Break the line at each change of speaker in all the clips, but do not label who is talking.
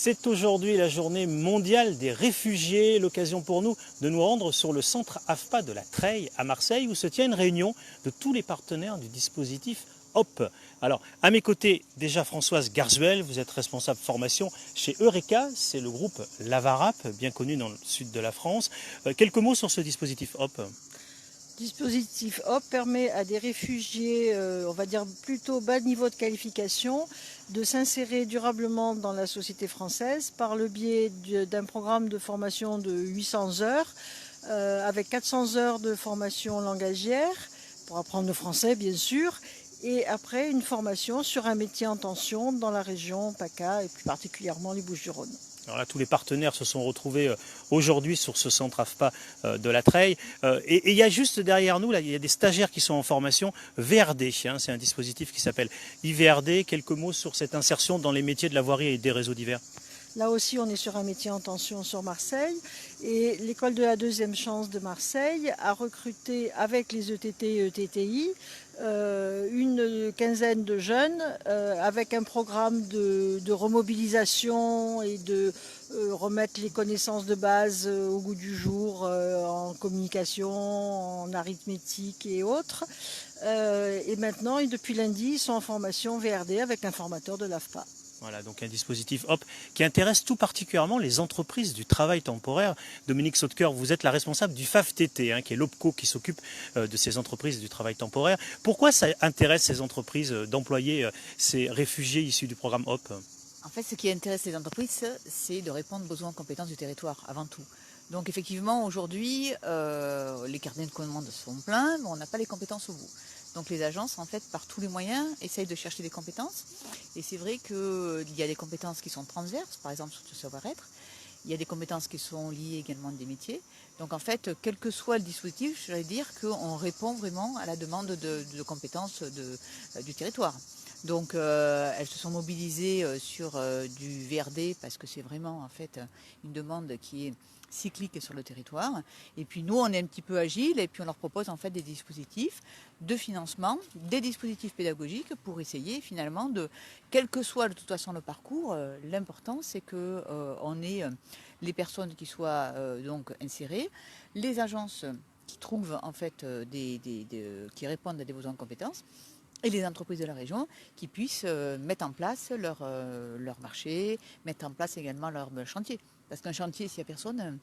C'est aujourd'hui la journée mondiale des réfugiés, l'occasion pour nous de nous rendre sur le centre AFPA de la Treille à Marseille où se tient une réunion de tous les partenaires du dispositif HOP. Alors, à mes côtés, déjà Françoise Garzuel, vous êtes responsable formation chez Eureka, c'est le groupe Lavarap, bien connu dans le sud de la France. Quelques mots sur ce dispositif HOP.
Le dispositif HOP permet à des réfugiés, on va dire plutôt bas niveau de qualification, de s'insérer durablement dans la société française par le biais d'un programme de formation de 800 heures, avec 400 heures de formation langagière, pour apprendre le français bien sûr, et après une formation sur un métier en tension dans la région PACA et plus particulièrement les Bouches-du-Rhône.
Alors là, tous les partenaires se sont retrouvés aujourd'hui sur ce centre AFPA de la Treille. Et il y a juste derrière nous, là, il y a des stagiaires qui sont en formation VRD. C'est un dispositif qui s'appelle IVRD. Quelques mots sur cette insertion dans les métiers de la voirie et des réseaux divers.
Là aussi, on est sur un métier en tension sur Marseille. Et l'école de la deuxième chance de Marseille a recruté avec les ETT et ETTI une quinzaine de jeunes avec un programme de remobilisation et de remettre les connaissances de base au goût du jour en communication, en arithmétique et autres. Et maintenant, et depuis lundi, ils sont en formation VRD avec un formateur de l'AFPA.
Voilà, donc un dispositif HOP qui intéresse tout particulièrement les entreprises du travail temporaire. Dominique Sautecoeur, vous êtes la responsable du FAFTT, qui est l'OPCO qui s'occupe de ces entreprises du travail temporaire. Pourquoi ça intéresse ces entreprises d'employer ces réfugiés issus du programme HOP ?
En fait, ce qui intéresse les entreprises, c'est de répondre aux besoins en compétences du territoire, avant tout. Donc effectivement, aujourd'hui, les carnets de commandes sont pleins, mais on n'a pas les compétences au bout. Donc les agences, en fait, par tous les moyens, essayent de chercher des compétences. Et c'est vrai qu'il y a des compétences qui sont transverses, par exemple sur le savoir-être. Il y a des compétences qui sont liées également à des métiers. Donc en fait, quel que soit le dispositif, je vais dire qu'on répond vraiment à la demande de compétences du territoire. Donc elles se sont mobilisées sur du VRD parce que c'est vraiment en fait une demande qui est cyclique sur le territoire. Et puis nous, on est un petit peu agile et puis on leur propose en fait des dispositifs de financement, des dispositifs pédagogiques pour essayer finalement de, quel que soit de toute façon le parcours, l'important c'est que on ait les personnes qui soient donc insérées, les agences qui trouvent en fait qui répondent à des besoins de compétences, et les entreprises de la région qui puissent mettre en place leur marché, mettre en place également leur chantier. Parce qu'un chantier, s'il n'y a personne,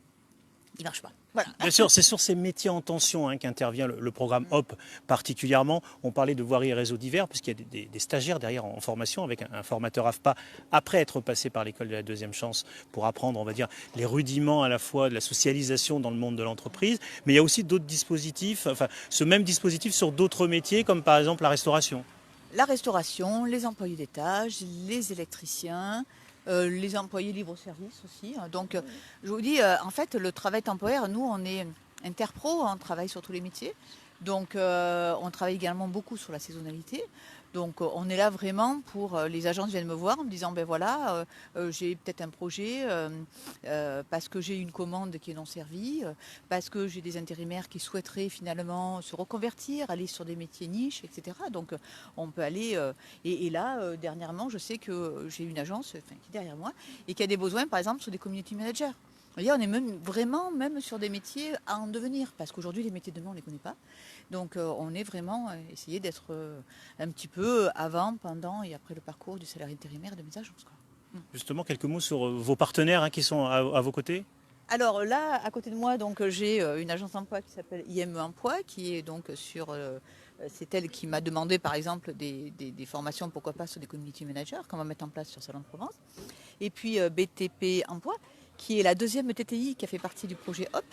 il ne marche pas. Voilà.
Bien sûr, c'est sur ces métiers en tension qu'intervient le programme HOP particulièrement. On parlait de voirie et réseaux divers, puisqu'il y a des stagiaires derrière en formation avec un formateur AFPA, après être passé par l'école de la deuxième chance, pour apprendre, on va dire, les rudiments à la fois de la socialisation dans le monde de l'entreprise. Mais il y a aussi d'autres dispositifs, enfin ce même dispositif sur d'autres métiers, comme par exemple la restauration.
La restauration, les employés d'étage, les électriciens, les employés libre-service aussi. Donc, je vous dis, en fait, le travail temporaire, nous, on est interpro, on travaille sur tous les métiers. Donc, on travaille également beaucoup sur la saisonnalité. Donc, on est là vraiment pour... les agences viennent me voir en me disant, ben voilà, j'ai peut-être un projet parce que j'ai une commande qui est non servie, parce que j'ai des intérimaires qui souhaiteraient finalement se reconvertir, aller sur des métiers niches, etc. Donc, on peut aller... et là, dernièrement, je sais que j'ai une agence qui est derrière moi et qui a des besoins, par exemple, sur des community managers. On est même sur des métiers à en devenir, parce qu'aujourd'hui, les métiers de demain, on ne les connaît pas. Donc, on est vraiment essayé d'être un petit peu avant, pendant et après le parcours du salarié intérimaire et de mes agences.
Justement, quelques mots sur vos partenaires qui sont à vos côtés.
Alors là, à côté de moi, donc j'ai une agence d'emploi qui s'appelle IME Emploi, qui est donc sur... c'est elle qui m'a demandé, par exemple, des formations, pourquoi pas, sur des community managers, qu'on va mettre en place sur Salon de Provence. Et puis BTP Emploi, qui est la deuxième TTI qui a fait partie du projet HOP,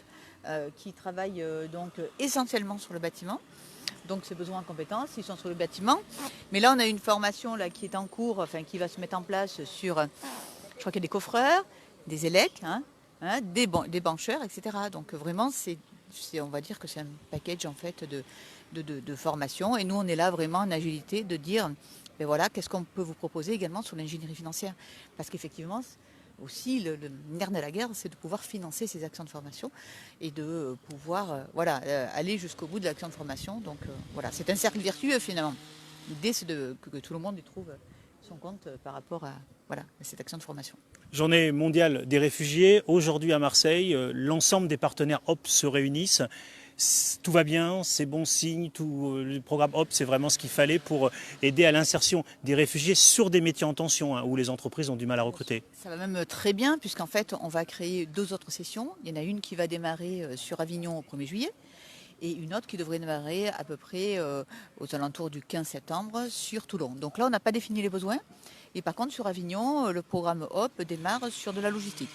qui travaille donc essentiellement sur le bâtiment. Donc ces besoins en compétences, ils sont sur le bâtiment. Mais là, on a une formation là, qui est en cours, enfin qui va se mettre en place sur, je crois qu'il y a des coffreurs, des élecs, des bancheurs, etc. Donc vraiment, on va dire que c'est un package en fait de formation. Et nous, on est là vraiment en agilité de dire, ben voilà, qu'est-ce qu'on peut vous proposer également sur l'ingénierie financière. Parce qu'effectivement, aussi, le nerf de la guerre, c'est de pouvoir financer ces actions de formation et de pouvoir aller jusqu'au bout de l'action de formation. Donc voilà, c'est un cercle vertueux finalement. L'idée, c'est que tout le monde y trouve son compte par rapport à cette action de formation.
Journée mondiale des réfugiés. Aujourd'hui à Marseille, l'ensemble des partenaires HOP se réunissent. Tout va bien, c'est bon signe. Le programme HOP, c'est vraiment ce qu'il fallait pour aider à l'insertion des réfugiés sur des métiers en tension, où les entreprises ont du mal à recruter.
Ça va même très bien, puisqu'en fait, on va créer 2 autres sessions. Il y en a une qui va démarrer sur Avignon au 1er juillet. Et une autre qui devrait démarrer à peu près aux alentours du 15 septembre sur Toulon. Donc là, on n'a pas défini les besoins. Et par contre, sur Avignon, le programme HOP démarre sur de la logistique.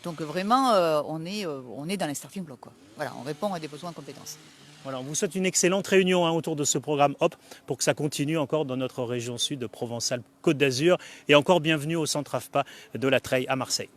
Donc vraiment, on est dans les starting blocks, quoi. Voilà, on répond à des besoins en compétences.
Voilà, on vous souhaite une excellente réunion autour de ce programme HOP pour que ça continue encore dans notre région sud de Provence-Alpes-Côte d'Azur. Et encore bienvenue au centre AFPA de la Treille à Marseille.